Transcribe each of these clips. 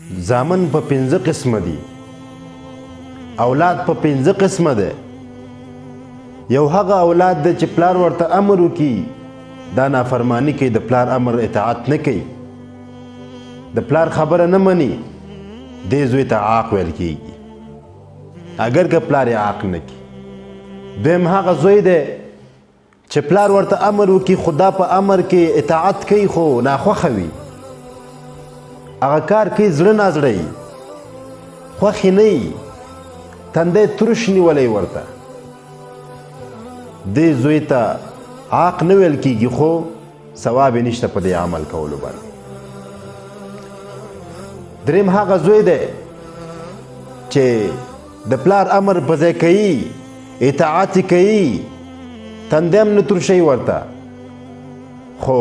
زامن په 5 قسمه دي، اولاد په 5 قسمه ده. یو هغه اولاد ده چې پلار ورته امر وکي دا نافرمانی کوي، د پلار امر اطاعت نه کوي، د پلار خبره نه مني، دې زوی ته عاق ویل کیږي اگر که پلار یې عاق نه کي. دویم هغه زوی دی چې پلار ورته امر وکي خدا په امر کې اطاعت کوي خو ناخوښه وي، هغه کار کوي زړه نازړه وي، خوښې نه وي، تندی ترش نیولی ورته، دې زوی ته عاق نه ویل کیږي خو ثواب یې نشته په دې عمل کولو باندې. دریم هغه زوی دی چې د پلار امر په ځای کوي، اطاعت یې کوي، تندی هم نه ترشوي ورته، خو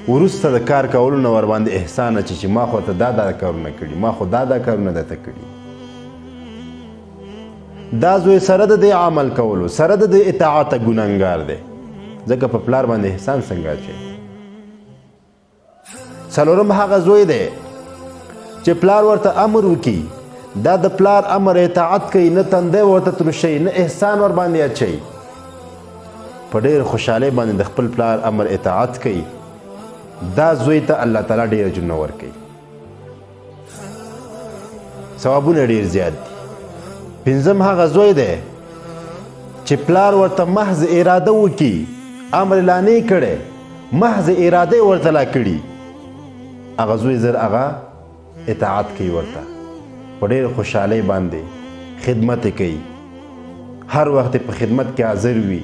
وروسته د کار کولو نه ورباندې احسان اچي چې ما خو ته دا کارونه کړي، ما خو دا کارونه درته کړي. دا زوی سره د دې عمل کولو سره د دې اطاعت ګناهګار دی، ځکه په پلار باندې احسان څنګه اچوي. څلورم هغه زوی دی چې پلار ورته امر وکي، دا د پلار امر اطاعت کوي، نه تندی ورته ترشوي، نه احسان ور باندې اچوي، په ډېر خوشحالۍ باندې د خپل پلار امر اطاعت کوي. دا زوی ته الله تعالی ډېر اجرونه ورکوي، ثوابونه ډېر زیات دي. پنځم هغه زوی دی چې پلار ورته محض اراده وکي، امر لا نه کړی، محض اراده ورته لا کړي، هغه زوی زر هغه اطاعت کوي، ورته په ډېر خوشحالۍ باندې خدمت کوي، هر وخت په خدمت کې حاضر وي،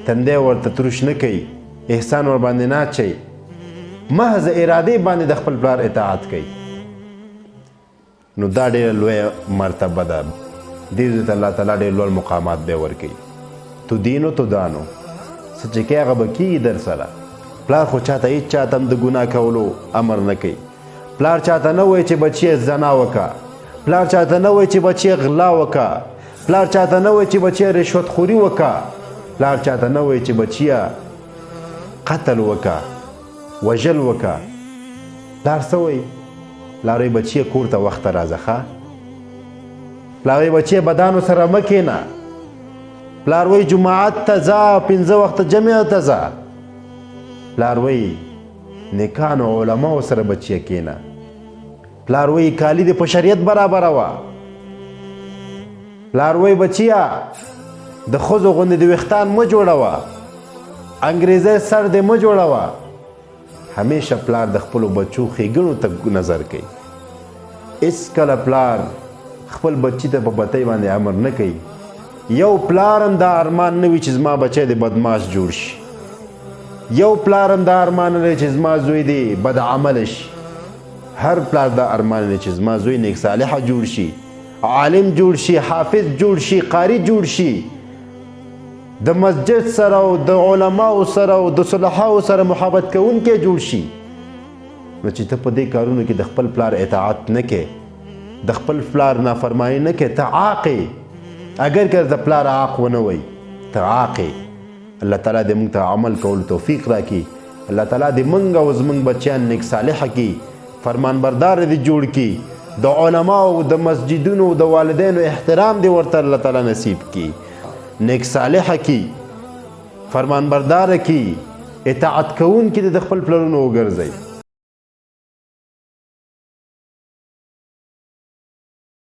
تندی ورته ترش نه کوي، احسان ور باندې نه اچوي، محض ارادې باندې د خپل پلار اطاعت کوي. نو دا ډېره لویه مرتبه ده، دې ته الله تعالی ډېر لوړ مقامات به ورکوي. تدینو تدانو، څه چې کوي هغه به کېږي در سره. پلار خو چاته هېڅ چاته هم د ګناه کولو امر نه کوي، پلار چاته نه وایي چې بچیه زنا وکړه، پلار چاته نه وایي چې بچیه غلا وکړه، پلار چاته نه وایي چې بچیه رشوت خوري وکړه، پلار چاته نه وایي چې بچیه قتل وکړه، وژل وکړه. پلار څه وایي؟ پلار وایي بچیه کور ته وخته راځه ښه، پلار وایي بچیه بدانو سره مه کښېنه، پلار وایي جماعت ته ځه، 5 وخته جمع ته ځه، پلار وایي نیکانو علماو سره بچیه کښېنه، پلار وایي کالي دې په شریعت برابره وه، پلار وایي بچیه د ښځو غوندې د ویښتان مه جوړوه، انګریزی سر دې مه جوړوه. همیشه پلار د خپلو بچو ښېګڼو ته نظر کوي، هېڅکله پلار خپل بچي ته په بدۍ باندې امر نه کوي. یو پلار هم دا ارمان نه وي چې زما بچی دې بدماش جوړ شي، یو پلار هم دا ارمان نه لري چې زما زوی دې بد عمله شي. هر پلار دا ارمان لري چې زما زوی نیک صالحه جوړ شي، عالم جوړ شي، حافظ جوړ شي، قاری جوړ شي، د مسجد سره او د علماو سره او د صلحاو سره محبت کوونکی جوړ شي. نو چې ته په دې کارونو کې د خپل پلار اطاعت نه کې، د خپل پلار نافرمانی نه کې، ته عاق یې. اگر که د پلار عاق ونه وایي، ته عاق یې. الله تعالی دې موږ ته عمل کولو توفیق راکړي، الله تعالی دې موږ او زموږ بچیان نیک صالحه کړي، فرمانبردار دې جوړ کړي، د علماو د مسجدونو د والدینو احترام دې ورته الله تعالی نصیب کړي، نیک صالحه کړي، فرمانبرداره کړي، اطاعت کوونکي دې د خپل پلرونو وګرځوي.